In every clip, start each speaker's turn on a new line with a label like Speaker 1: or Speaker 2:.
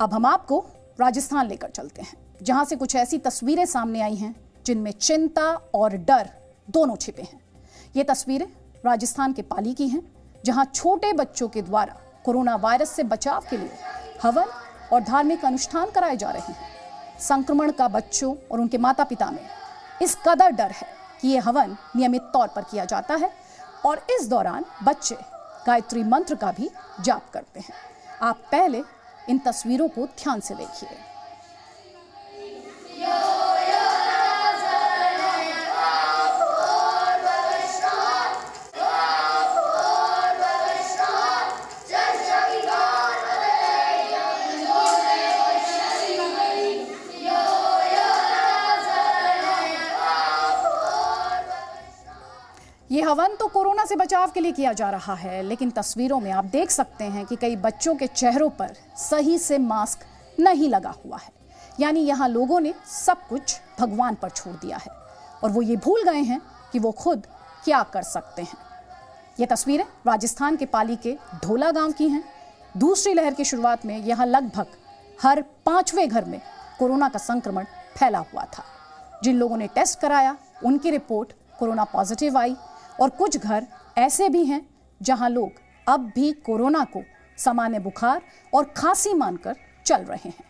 Speaker 1: अब हम आपको राजस्थान लेकर चलते हैं, जहां से कुछ ऐसी तस्वीरें सामने आई हैं जिनमें चिंता और डर दोनों छिपे हैं। ये तस्वीरें राजस्थान के पाली की हैं, जहां छोटे बच्चों के द्वारा कोरोना वायरस से बचाव के लिए हवन और धार्मिक अनुष्ठान कराए जा रहे हैं। संक्रमण का बच्चों और उनके माता पिता में इस कदर डर है कि ये हवन नियमित तौर पर किया जाता है और इस दौरान बच्चे गायत्री मंत्र का भी जाप करते हैं। आप पहले इन तस्वीरों को ध्यान से देखिए। ये हवन तो कोरोना से बचाव के लिए किया जा रहा है, लेकिन तस्वीरों में आप देख सकते हैं कि कई बच्चों के चेहरों पर सही से मास्क नहीं लगा हुआ है। यानी यहाँ लोगों ने सब कुछ भगवान पर छोड़ दिया है और वो ये भूल गए हैं कि वो खुद क्या कर सकते हैं। ये तस्वीरें राजस्थान के पाली के ढोला गांव की हैं। दूसरी लहर की शुरुआत में यहाँ लगभग हर 5वें घर में कोरोना का संक्रमण फैला हुआ था। जिन लोगों ने टेस्ट कराया उनकी रिपोर्ट कोरोना पॉजिटिव आई और कुछ घर ऐसे भी हैं जहां लोग अब भी कोरोना को सामान्य बुखार और खांसी मानकर चल रहे हैं।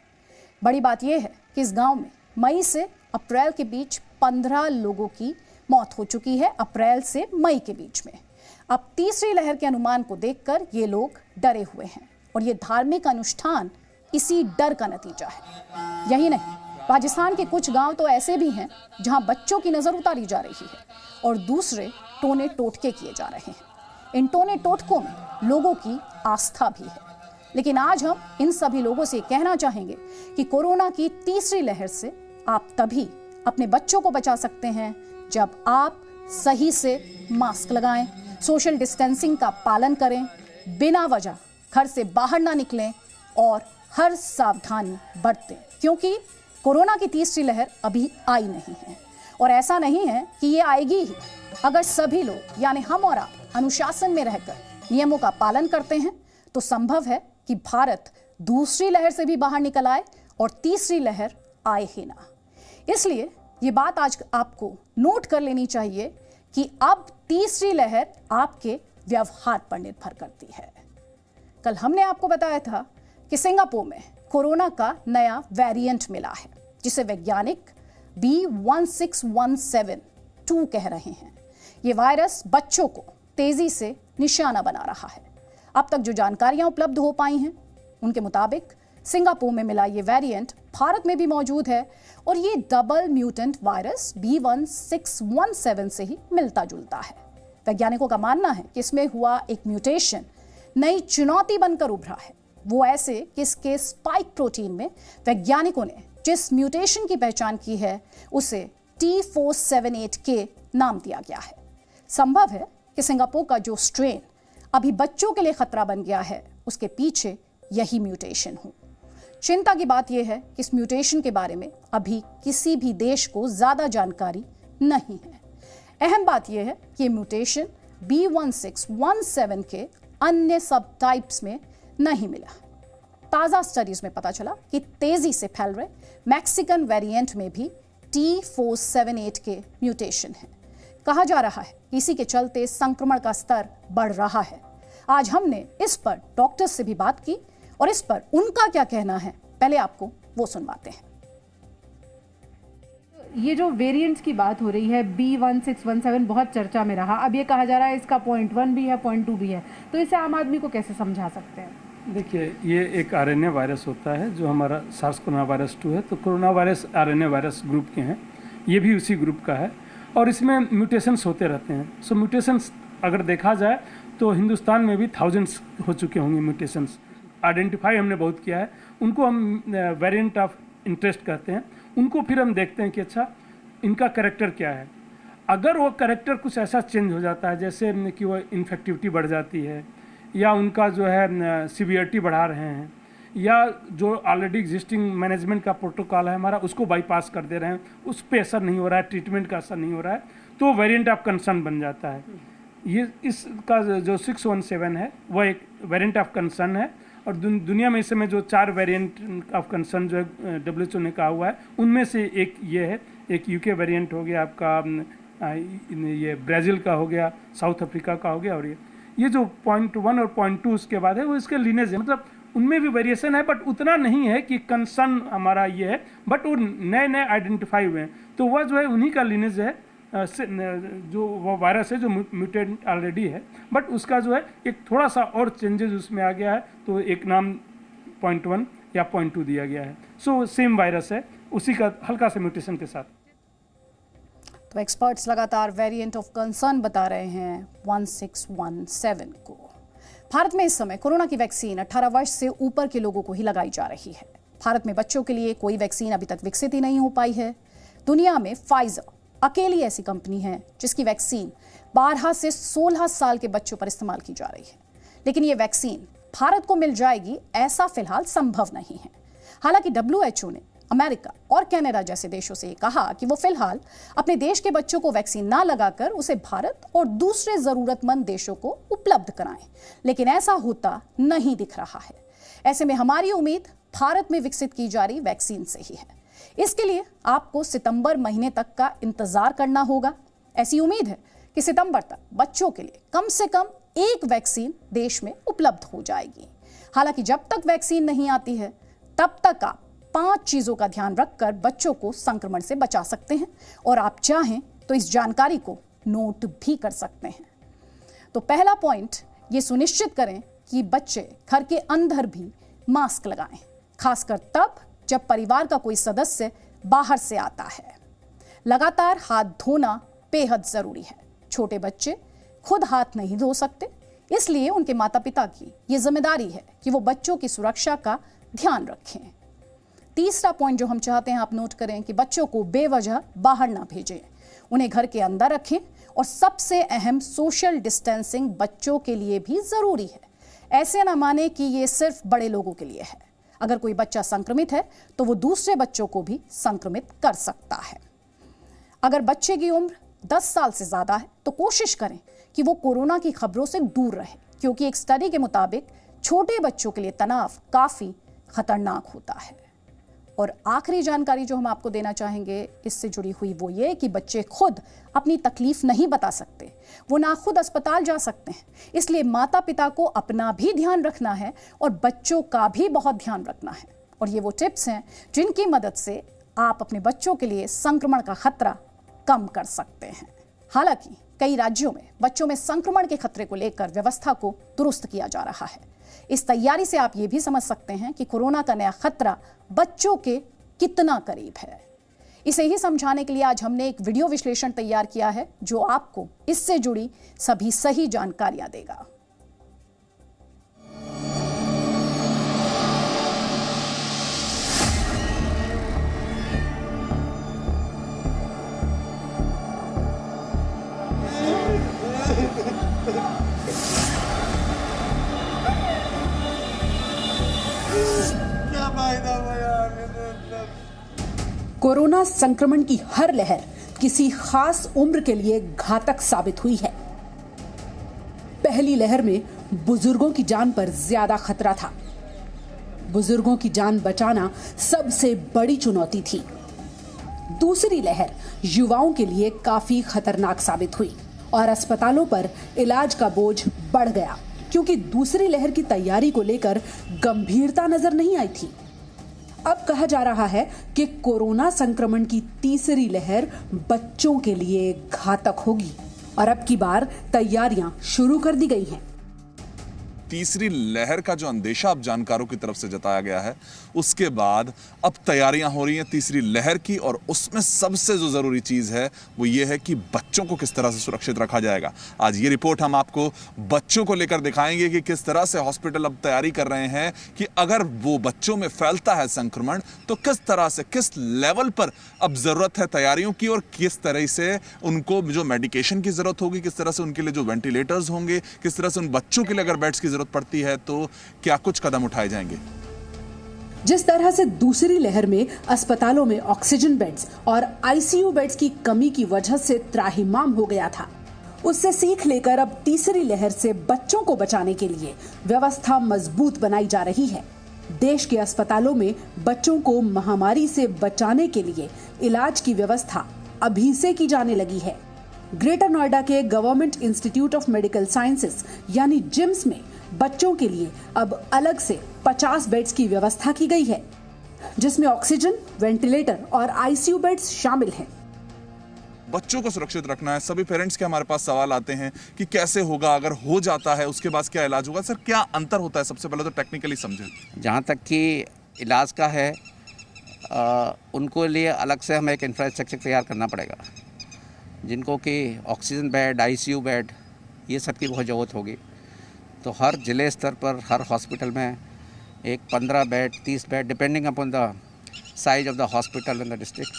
Speaker 1: बड़ी बात यह है कि इस गांव में मई से अप्रैल के बीच 15 लोगों की मौत हो चुकी है, अप्रैल से मई के बीच में। अब तीसरी लहर के अनुमान को देखकर ये लोग डरे हुए हैं और ये धार्मिक अनुष्ठान इसी डर का नतीजा है। यही नहीं, राजस्थान के कुछ गांव तो ऐसे भी हैं जहां बच्चों की नजर उतारी जा रही है और दूसरे टोने टोटके किए जा रहे हैं। इन टोने टोटकों में लोगों की आस्था भी है। लेकिन आज हम इन सभी लोगों से कहना चाहेंगे कि कोरोना की तीसरी लहर से आप तभी अपने बच्चों को बचा सकते हैं जब आप सही से मास्क लगाएं, सोशल डिस्टेंसिंग का पालन करें, बिना वजह घर से बाहर ना निकलें और हर सावधानी बरतें, क्योंकि कोरोना की तीसरी लहर अभी आई नहीं है और ऐसा नहीं है कि ये आएगी ही। अगर सभी लोग यानी हम और आप अनुशासन में रहकर नियमों का पालन करते हैं तो संभव है कि भारत दूसरी लहर से भी बाहर निकल आए और तीसरी लहर आए ही ना। इसलिए ये बात आज आपको नोट कर लेनी चाहिए कि अब तीसरी लहर आपके व्यवहार पर निर्भर करती है। कल हमने आपको बताया था कि सिंगापुर में कोरोना का नया वेरिएंट मिला है, जिसे वैज्ञानिक B16172 कह रहे हैं। ये वायरस बच्चों को तेजी से निशाना बना रहा है। अब तक जो जानकारियां उपलब्ध हो पाई हैं उनके मुताबिक सिंगापुर में मिला ये वेरिएंट भारत में भी मौजूद है और ये डबल म्यूटेंट वायरस B1617 से ही मिलता जुलता है। वैज्ञानिकों का मानना है कि इसमें हुआ एक म्यूटेशन नई चुनौती बनकर उभरा है। वो ऐसे कि इसके स्पाइक प्रोटीन में वैज्ञानिकों ने जिस म्यूटेशन की पहचान की है उसे T478K नाम दिया गया है। संभव है कि सिंगापुर का जो स्ट्रेन अभी बच्चों के लिए खतरा बन गया है उसके पीछे यही म्यूटेशन हो। चिंता की बात यह है कि इस म्यूटेशन के बारे में अभी किसी भी देश को ज्यादा जानकारी नहीं है। अहम बात यह है कि म्यूटेशन B1617 के अन्य सब टाइप्स में नहीं मिला। ताजा स्टडीज में पता चला कि तेजी से फैल रहे मैक्सिकन वेरिएंट में भी T478 के म्यूटेशन है। कहा जा रहा है कि इसी के चलते संक्रमण का स्तर बढ़ रहा है। आज हमने इस पर डॉक्टर्स से भी बात की और इस पर उनका क्या कहना है, पहले आपको वो सुनवाते हैं।
Speaker 2: ये जो वेरिएंट्स की बात हो रही है B1617 बहुत चर्चा में रहा। अब ये कहा जा रहा है इसका 0.1 भी है, 0.2 भी है, तो इसे आम आदमी को कैसे समझा सकते हैं?
Speaker 3: देखिए, ये एक आरएनए वायरस होता है जो हमारा सार्स कोरोना वायरस 2 है। तो corona virus RNA virus group के हैं, ये भी उसी ग्रुप का है और इसमें म्यूटेशंस होते रहते हैं। सो म्यूटेशंस अगर देखा जाए तो हिंदुस्तान में भी थाउजेंड्स हो चुके होंगे म्यूटेशंस। आइडेंटिफाई हमने बहुत किया है, उनको हम वेरिएंट ऑफ इंटरेस्ट कहते हैं। उनको फिर हम देखते हैं कि अच्छा इनका कैरेक्टर क्या है। अगर वो कैरेक्टर कुछ ऐसा चेंज हो जाता है जैसे कि वो इन्फेक्टिविटी बढ़ जाती है या उनका जो है सीवियरिटी बढ़ा रहे हैं या जो ऑलरेडी एग्जिस्टिंग मैनेजमेंट का प्रोटोकॉल है हमारा उसको बाईपास कर दे रहे हैं, उस पर असर नहीं हो रहा है, ट्रीटमेंट का असर नहीं हो रहा है, तो वेरिएंट ऑफ कंसर्न बन जाता है। ये इसका जो 617 है वह एक वेरिएंट ऑफ कंसर्न है और दुनिया में इस समय जो 4 वेरिएंट ऑफ कंसर्न जो है WHO ने कहा हुआ है, उनमें से एक ये है, एक यूके वेरिएंट हो गया आपका, ये ब्राज़ील का हो गया, साउथ अफ्रीका का हो गया, और ये जो 0.1 और 0.2 उसके बाद है वो इसके लीनेज है, मतलब उनमें भी वेरिएशन है, बट उतना नहीं है कि कंसर्न हमारा ये है, बट वो नए आइडेंटिफाई हुए हैं, तो वह जो है उन्हीं का लीनेज है, जो वो वायरस है जो म्यूटेंट ऑलरेडी है, बट उसका जो है एक थोड़ा सा और चेंजेस उसमें आ गया है, तो एक नाम 0.1 या 0.2 दिया गया है। सो सेम वायरस है, उसी का हल्का सा म्यूटेशन के साथ।
Speaker 1: तो एक्सपर्ट्स लगातार वेरिएंट ऑफ कंसर्न बता रहे हैं 1617 को। भारत में इस समय कोरोना की वैक्सीन 18 वर्ष से ऊपर के लोगों को ही लगाई जा रही है। भारत में बच्चों के लिए कोई वैक्सीन अभी तक विकसित ही नहीं हो पाई है। दुनिया में फाइजर अकेली ऐसी कंपनी है जिसकी वैक्सीन 12 से 16 साल के बच्चों पर इस्तेमाल की जा रही है, लेकिन ये वैक्सीन भारत को मिल जाएगी ऐसा फिलहाल संभव नहीं है। हालांकि WHO ने अमेरिका और कनाडा जैसे देशों से कहा कि वो फिलहाल अपने देश के बच्चों को वैक्सीन ना लगाकर उसे भारत और दूसरे जरूरतमंद देशों को उपलब्ध कराएं, लेकिन ऐसा होता नहीं दिख रहा है। ऐसे में हमारी उम्मीद भारत में विकसित की जा रही वैक्सीन से ही है। इसके लिए आपको सितंबर महीने तक का इंतजार करना होगा। ऐसी उम्मीद है कि सितंबर तक बच्चों के लिए कम से कम एक वैक्सीन देश में उपलब्ध हो जाएगी। हालांकि जब तक वैक्सीन नहीं आती है तब तक आप 5 चीजों का ध्यान रखकर बच्चों को संक्रमण से बचा सकते हैं, और आप चाहें तो इस जानकारी को नोट भी कर सकते हैं। तो पहला पॉइंट, ये सुनिश्चित करें कि बच्चे घर के अंदर भी मास्क लगाएं, खासकर तब जब परिवार का कोई सदस्य बाहर से आता है। लगातार हाथ धोना बेहद जरूरी है। छोटे बच्चे खुद हाथ नहीं धो सकते, इसलिए उनके माता पिता की ये जिम्मेदारी है कि वो बच्चों की सुरक्षा का ध्यान रखें। तीसरा पॉइंट जो हम चाहते हैं आप नोट करें कि बच्चों को बेवजह बाहर ना भेजें, उन्हें घर के अंदर रखें, और सबसे अहम सोशल डिस्टेंसिंग बच्चों के लिए भी जरूरी है। ऐसे ना माने कि ये सिर्फ बड़े लोगों के लिए है। अगर कोई बच्चा संक्रमित है तो वो दूसरे बच्चों को भी संक्रमित कर सकता है। अगर बच्चे की उम्र 10 साल से ज्यादा है तो कोशिश करें कि वो कोरोना की खबरों से दूर रहे, क्योंकि एक स्टडी के मुताबिक छोटे बच्चों के लिए तनाव काफी खतरनाक होता है। और आखिरी जानकारी जो हम आपको देना चाहेंगे इससे जुड़ी हुई वो ये कि बच्चे खुद अपनी तकलीफ नहीं बता सकते, वो ना खुद अस्पताल जा सकते हैं, इसलिए माता पिता को अपना भी ध्यान रखना है और बच्चों का भी बहुत ध्यान रखना है। और ये वो टिप्स हैं जिनकी मदद से आप अपने बच्चों के लिए संक्रमण का खतरा कम कर सकते हैं। हालांकि कई राज्यों में बच्चों में संक्रमण के खतरे को लेकर व्यवस्था को दुरुस्त किया जा रहा है। इस तैयारी से आप ये भी समझ सकते हैं कि कोरोना का नया खतरा बच्चों के कितना करीब है। इसे ही समझाने के लिए आज हमने एक वीडियो विश्लेषण तैयार किया है जो आपको इससे जुड़ी सभी सही जानकारियां देगा।
Speaker 4: कोरोना संक्रमण की हर लहर किसी खास उम्र के लिए घातक साबित हुई है। पहली लहर में बुजुर्गों की जान पर ज्यादा खतरा था। बुजुर्गों की जान बचाना सबसे बड़ी चुनौती थी। दूसरी लहर युवाओं के लिए काफी खतरनाक साबित हुई और अस्पतालों पर इलाज का बोझ बढ़ गया, क्योंकि दूसरी लहर की तैयारी को लेकर गंभीरता नजर नहीं आई थी। अब कहा जा रहा है कि कोरोना संक्रमण की तीसरी लहर बच्चों के लिए घातक होगी और अब की बार तैयारियां शुरू कर दी गई हैं।
Speaker 5: तीसरी लहर का जो अंदेशा अब जानकारों की तरफ से जताया गया है, उसके बाद अब तैयारियां हो रही हैं तीसरी लहर की, और उसमें सबसे जो ज़रूरी चीज़ है वो ये है कि बच्चों को किस तरह से सुरक्षित रखा जाएगा। आज ये रिपोर्ट हम आपको बच्चों को लेकर दिखाएंगे कि किस तरह से हॉस्पिटल अब तैयारी कर रहे हैं कि अगर वो बच्चों में फैलता है संक्रमण तो किस तरह से, किस लेवल पर अब ज़रूरत है तैयारियों की, और किस तरह से उनको जो मेडिकेशन की ज़रूरत होगी, किस तरह से उनके लिए जो वेंटिलेटर्स होंगे, किस तरह से उन बच्चों के लिए अगर बेड्स की जरूरत पड़ती है तो क्या कुछ कदम उठाए जाएंगे।
Speaker 4: जिस तरह से दूसरी लहर में अस्पतालों में ऑक्सीजन बेड्स और आईसीयू बेड्स की कमी की वजह से त्राहिमाम हो गया था, उससे सीख लेकर अब तीसरी लहर से बच्चों को बचाने के लिए व्यवस्था मजबूत बनाई जा रही है। देश के अस्पतालों में बच्चों को महामारी से बचाने के लिए इलाज की व्यवस्था अभी से की जाने लगी है। ग्रेटर नोएडा के government institute of medical sciences यानी जिम्स में बच्चों के लिए अब अलग से 50 बेड्स की व्यवस्था की गई है, जिसमें ऑक्सीजन, वेंटिलेटर और आईसीयू बेड्स शामिल हैं।
Speaker 5: बच्चों को सुरक्षित रखना है। सभी पेरेंट्स के हमारे पास सवाल आते हैं कि कैसे होगा, अगर हो जाता है उसके बाद क्या इलाज होगा। सर, क्या अंतर होता है? सबसे पहले तो टेक्निकली समझें।
Speaker 6: जहाँ तक कि इलाज का है, उनको लिए अलग से हमें एक इंफ्रास्ट्रक्चर तैयार करना पड़ेगा, जिनको कि ऑक्सीजन बेड, आईसीयू बेड, ये सब की बहुत ज़रूरत होगी। तो हर ज़िले स्तर पर हर हॉस्पिटल में एक 15 bed, 30 bed, depending upon the size of the hospital in the district,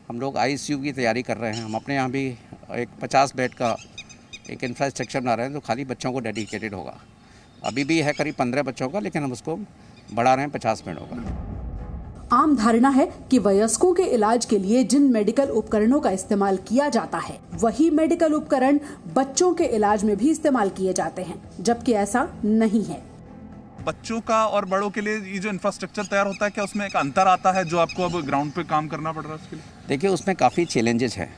Speaker 6: हम लोग आईसीयू की तैयारी कर रहे हैं। हम अपने यहाँ भी एक 50 बेड का एक इंफ्रास्ट्रक्चर बना रहे हैं जो खाली बच्चों को डेडिकेटेड होगा। अभी भी है करीब 15 बच्चों का, लेकिन हम उसको बढ़ा रहे हैं 50 बेडों का।
Speaker 4: आम धारणा है कि वयस्कों के इलाज के लिए जिन मेडिकल उपकरणों का इस्तेमाल किया जाता है, वही मेडिकल उपकरण बच्चों के इलाज में भी इस्तेमाल किए जाते हैं, जबकि ऐसा नहीं है।
Speaker 5: बच्चों का और बड़ों के लिए ये जो इंफ्रास्ट्रक्चर तैयार होता है, क्या उसमें एक अंतर आता है जो आपको अब ग्राउंड पे काम करना पड़ रहा है उसके लिए?
Speaker 6: देखिए, उसमें काफ़ी चैलेंजेस हैं।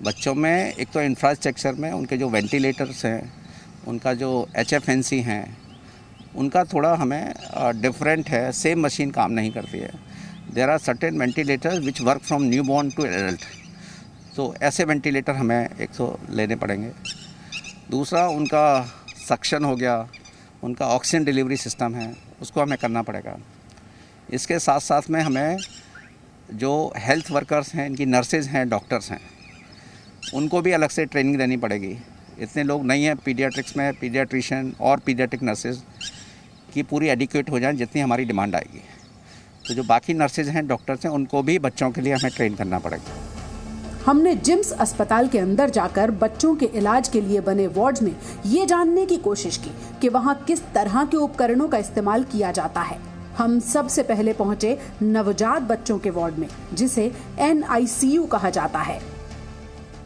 Speaker 6: बच्चों में एक तो इंफ्रास्ट्रक्चर में उनके जो वेंटिलेटर्स हैं, उनका जो HFNC हैं, उनका थोड़ा हमें डिफरेंट है। सेम मशीन काम नहीं करती है। There are certain ventilators which work from new born to adult, तो ऐसे वेंटिलेटर हमें 100 लेने पड़ेंगे। दूसरा, उनका सक्शन हो गया, उनका ऑक्सीजन डिलीवरी सिस्टम है, उसको हमें करना पड़ेगा। इसके साथ साथ में हमें जो हेल्थ वर्कर्स हैं, इनकी नर्सेज हैं, डॉक्टर्स हैं, उनको भी अलग से ट्रेनिंग देनी पड़ेगी। इतने लोग नहीं हैं पीडियाट्रिक्स में, पीडियाट्रिशियन और पीडियाट्रिक नर्सेज की पूरी एडिक्वेट हो जाए जितनी हमारी डिमांड आएगी। तो जो बाकी नर्सेज हैं, डॉक्टर्स हैं, उनको भी बच्चों के लिए हमें ट्रेन करना पड़ेगा।
Speaker 4: हमने जिम्स अस्पताल के अंदर जाकर बच्चों के इलाज के लिए बने वार्ड्स में ये जानने की कोशिश की कि वहाँ किस तरह के उपकरणों का इस्तेमाल किया जाता है। हम सबसे पहले पहुंचे नवजात बच्चों के वार्ड में, जिसे NICU कहा जाता है।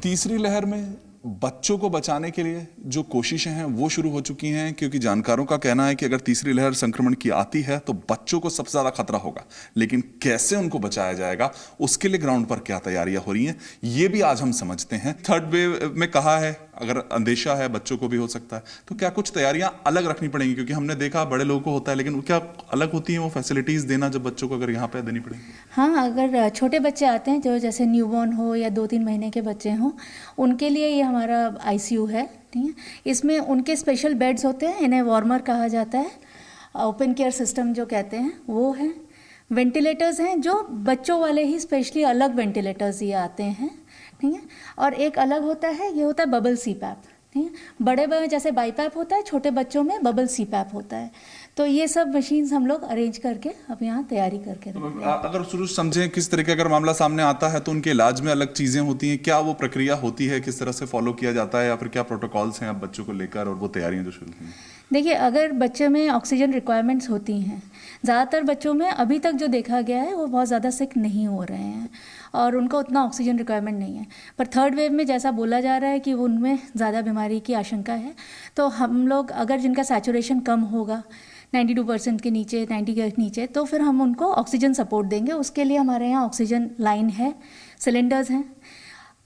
Speaker 5: तीसरी लहर में बच्चों को बचाने के लिए जो कोशिशें हैं वो शुरू हो चुकी हैं, क्योंकि जानकारों का कहना है कि अगर तीसरी लहर संक्रमण की आती है तो बच्चों को सबसे ज्यादा खतरा होगा। लेकिन कैसे उनको बचाया जाएगा, उसके लिए ग्राउंड पर क्या तैयारियां हो रही हैं, ये भी आज हम समझते हैं। थर्ड वेव में कहा है, अगर अंदेशा है बच्चों को भी हो सकता है, तो क्या कुछ तैयारियां अलग रखनी पड़ेंगी? क्योंकि हमने देखा बड़े लोगों को होता है, लेकिन क्या अलग होती हैं वो फैसिलिटीज देना जब बच्चों को अगर यहाँ पे देनी पड़ेगी?
Speaker 7: हाँ, अगर छोटे बच्चे आते हैं जो जैसे न्यूबॉर्न हो या 2-3 महीने के बच्चे हों, उनके लिए ये हमारा ICU है, ठीक है। इसमें उनके स्पेशल बेड्स होते हैं, इन्हें वार्मर कहा जाता है, ओपन केयर सिस्टम जो कहते हैं वो है। वेंटिलेटर्स हैं जो बच्चों वाले ही स्पेशली अलग वेंटिलेटर्स ये आते हैं, ठीक है। और एक अलग होता है, ये होता है बबल CPAP, ठीक है। बड़े जैसे बाईपैप होता है, छोटे बच्चों में बबल CPAP होता है। तो ये सब मशीन्स हम लोग अरेंज करके अब यहाँ तैयारी करके रखते हैं।
Speaker 5: अगर शुरू समझें किस तरीके अगर मामला सामने आता है तो उनके इलाज में अलग चीजें होती हैं, क्या वो प्रक्रिया होती है, किस तरह से फॉलो किया जाता है, या फिर क्या प्रोटोकॉल्स हैं आप बच्चों को लेकर और वो तैयारियां जो शुरू की?
Speaker 7: देखिए, अगर बच्चे में ऑक्सीजन रिक्वायरमेंट्स होती हैं, ज़्यादातर बच्चों में अभी तक जो देखा गया है वो बहुत ज़्यादा सिक नहीं हो रहे हैं और उनको उतना ऑक्सीजन रिक्वायरमेंट नहीं है। पर थर्ड वेव में जैसा बोला जा रहा है कि उनमें ज़्यादा बीमारी की आशंका है, तो हम लोग अगर जिनका सैचुरेशन कम होगा 92% के नीचे, 90 के नीचे, तो फिर हम उनको ऑक्सीजन सपोर्ट देंगे। उसके लिए हमारे यहाँ ऑक्सीजन लाइन है, सिलेंडर्स हैं।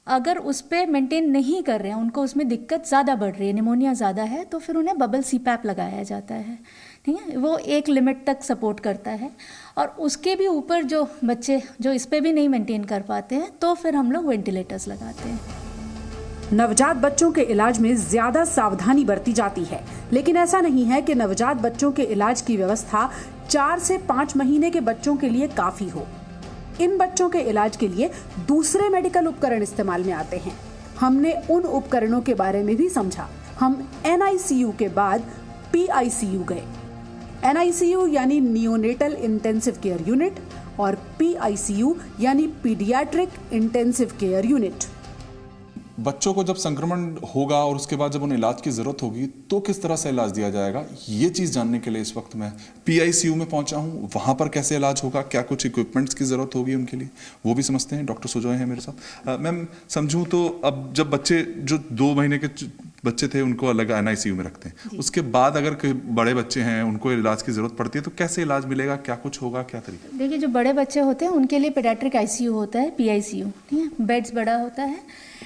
Speaker 7: अगर उस पर मेंटेन नहीं कर रहे हैं, उनको उसमें दिक्कत ज़्यादा बढ़ रही है, निमोनिया ज़्यादा है, तो फिर उन्हें बबल CPAP लगाया जाता है, ठीक है। वो एक लिमिट तक सपोर्ट करता है और उसके भी ऊपर जो बच्चे जो इस पर भी नहीं मेंटेन कर पाते हैं, तो फिर हम लोग वेंटिलेटर्स लगाते हैं।
Speaker 4: नवजात बच्चों के इलाज में ज्यादा सावधानी बरती जाती है, लेकिन ऐसा नहीं है कि नवजात बच्चों के इलाज की व्यवस्था 4 से 5 महीने के बच्चों के लिए काफी हो। इन बच्चों के इलाज के लिए दूसरे मेडिकल उपकरण इस्तेमाल में आते हैं। हमने उन उपकरणों के बारे में भी समझा। हम NICU के बाद PICU गए। NICU यानी नियोनेटल इंटेंसिव केयर यूनिट और PICU यानी पीडियाट्रिक इंटेंसिव केयर यूनिट।
Speaker 5: बच्चों को जब संक्रमण होगा और उसके बाद जब उन्हें इलाज की ज़रूरत होगी तो किस तरह से इलाज दिया जाएगा, ये चीज़ जानने के लिए इस वक्त मैं PICU में पहुंचा हूं। वहां पर कैसे इलाज होगा, क्या कुछ इक्विपमेंट्स की ज़रूरत होगी उनके लिए, वो भी समझते हैं। डॉक्टर सुजॉय हैं मेरे साथ। मैम समझूं तो अब जब बच्चे जो 2 महीने के बच्चे थे उनको अलग NICU में रखते हैं, उसके बाद अगर कोई बड़े बच्चे हैं उनको इलाज की ज़रूरत पड़ती है तो कैसे इलाज मिलेगा, क्या कुछ होगा, क्या तरीका?
Speaker 7: देखिए, जो बड़े बच्चे होते हैं उनके लिए पेडियाट्रिक ICU होता है, PICU, ठीक है, बेड्स बड़ा होता है।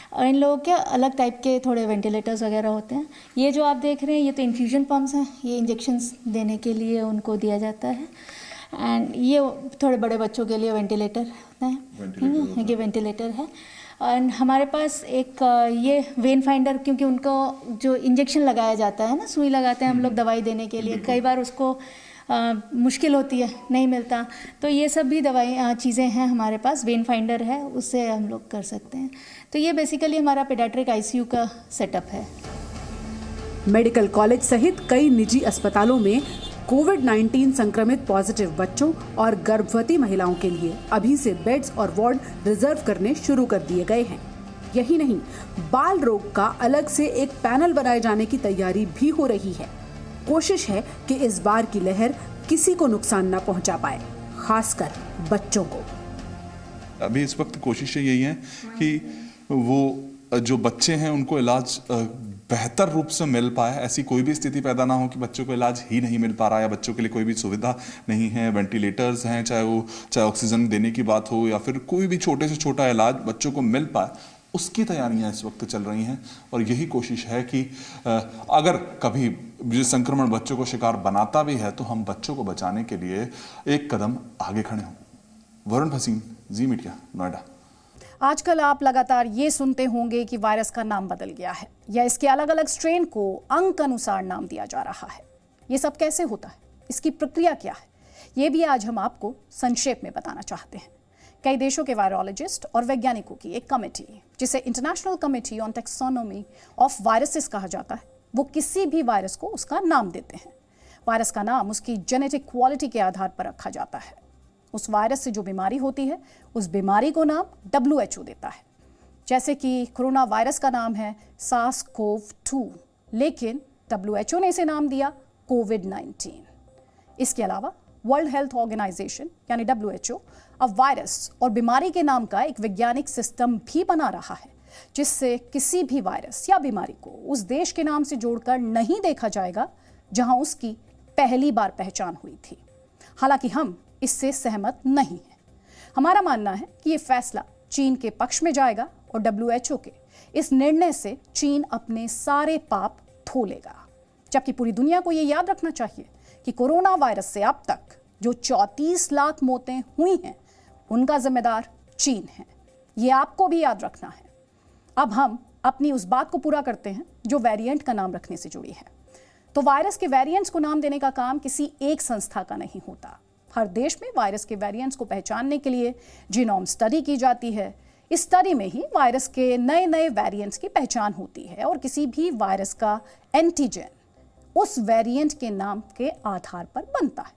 Speaker 7: और इन लोगों के अलग टाइप के थोड़े वेंटिलेटर्स वगैरह होते हैं। ये जो आप देख रहे हैं ये तो इन्फ्यूजन पम्प्स हैं, ये इंजेक्शंस देने के लिए उनको दिया जाता है। एंड ये थोड़े बड़े बच्चों के लिए वेंटिलेटर होता है, ठीक है, ये वेंटिलेटर है। और हमारे पास एक ये वेन फाइंडर, क्योंकि उनको जो इंजेक्शन लगाया जाता है ना, सुई लगाते हैं हम लोग दवाई देने के लिए, कई बार उसको मुश्किल होती है, नहीं मिलता, तो ये सब भी दवाई चीज़ें हैं हमारे पास। वेन फाइंडर है, उससे हम लोग कर सकते हैं। तो ये बेसिकली हमारा पेडियाट्रिक ICU का सेटअप है।
Speaker 4: मेडिकल कॉलेज सहित कई निजी अस्पतालों में कोविड-19 संक्रमित पॉजिटिव बच्चों और गर्भवती महिलाओं के लिए अभी से बेड्स और वार्ड रिजर्व करने शुरू कर दिए गए हैं। यही नहीं, बाल रोग का अलग से एक पैनल बनाए जाने की तैयारी भी हो रही है। कोशिश है कि इस बार की लहर किसी को नुकसान न पहुंचा पाए, खासकर बच्चों को।
Speaker 5: अभी इस वक्त कोशिशें यही हैं कि वो जो बच्चे हैं उनको इलाज बेहतर रूप से मिल पाए, ऐसी कोई भी स्थिति पैदा ना हो कि बच्चों को इलाज ही नहीं मिल पा रहा है या बच्चों के लिए कोई भी सुविधा नहीं है, वेंटिलेटर्स हैं, चाहे ऑक्सीजन देने की बात हो या फिर कोई भी छोटे से छोटा इलाज बच्चों को मिल पाए, उसकी तैयारियां इस वक्त चल रही हैं। और यही कोशिश है कि अगर कभी ये संक्रमण बच्चों को शिकार बनाता भी है तो हम बच्चों को बचाने के लिए एक कदम आगे खड़े हों। वरुण भसीन, जी मीडिया, नोएडा।
Speaker 1: आजकल आप लगातार ये सुनते होंगे कि वायरस का नाम बदल गया है या इसके अलग अलग स्ट्रेन को अंक अनुसार नाम दिया जा रहा है। ये सब कैसे होता है, इसकी प्रक्रिया क्या है, ये भी आज हम आपको संक्षेप में बताना चाहते हैं। कई देशों के वायरोलॉजिस्ट और वैज्ञानिकों की एक कमेटी, जिसे international committee on taxonomy of viruses कहा जाता है, वो किसी भी वायरस को उसका नाम देते हैं। वायरस का नाम उसकी जेनेटिक क्वालिटी के आधार पर रखा जाता है। उस वायरस से जो बीमारी होती है उस बीमारी को नाम WHO देता है। जैसे कि कोरोना वायरस का नाम है SARS-CoV-2, लेकिन WHO ने इसे नाम दिया COVID-19। इसके अलावा वर्ल्ड हेल्थ ऑर्गेनाइजेशन यानी WHO अब वायरस और बीमारी के नाम का एक वैज्ञानिक सिस्टम भी बना रहा है, जिससे किसी भी वायरस या बीमारी को उस देश के नाम से जोड़कर नहीं देखा जाएगा जहां उसकी पहली बार पहचान हुई थी। हालांकि हम इससे सहमत नहीं हैं। हमारा मानना है कि ये फैसला चीन के पक्ष में जाएगा और WHO के इस निर्णय से चीन अपने सारे पाप धो लेगा। जबकि पूरी दुनिया को ये याद रखना चाहिए कि कोरोना वायरस से अब तक जो 34 लाख मौतें हुई हैं उनका जिम्मेदार चीन है। ये आपको भी याद रखना है। अब हम अपनी उस बात को पूरा करते हैं जो वेरिएंट का नाम रखने से जुड़ी है। तो वायरस के वेरिएंट्स को नाम देने का काम किसी एक संस्था का नहीं होता। हर देश में वायरस के वेरिएंट्स को पहचानने के लिए जीनोम स्टडी की जाती है। इस स्टडी में ही वायरस के नए नए वेरिएंट्स की पहचान होती है और किसी भी वायरस का एंटीजन उस वेरिएंट के नाम के आधार पर बनता है।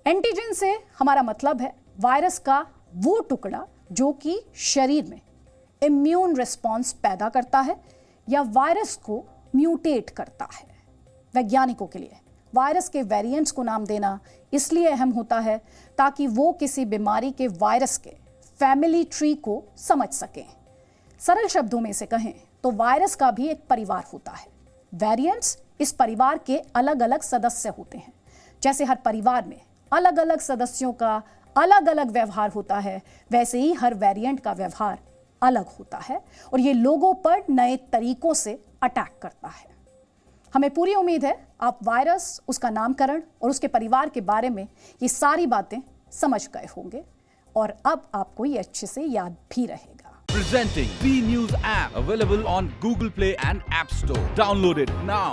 Speaker 1: एंटीजन से हमारा मतलब है वायरस का वो टुकड़ा जो कि शरीर में इम्यून रिस्पॉन्स पैदा करता है या वायरस को म्यूटेट करता है। वैज्ञानिकों के लिए वायरस के वेरिएंट्स को नाम देना इसलिए अहम होता है ताकि वो किसी बीमारी के वायरस के फैमिली ट्री को समझ सकें। सरल शब्दों में से कहें तो वायरस का भी एक परिवार होता है। वेरिएंट्स इस परिवार के अलग अलग सदस्य होते हैं। जैसे हर परिवार में अलग अलग सदस्यों का अलग अलग व्यवहार होता है, वैसे ही हर वेरिएंट का व्यवहार अलग होता है और ये लोगों पर नए तरीकों से अटैक करता है। हमें पूरी उम्मीद है आप वायरस, उसका नामकरण और उसके परिवार के बारे में ये सारी बातें समझ गए होंगे और अब आपको ये अच्छे से याद भी रहेगा।
Speaker 8: Presenting B News app available on Google Play and App Store. Download it now.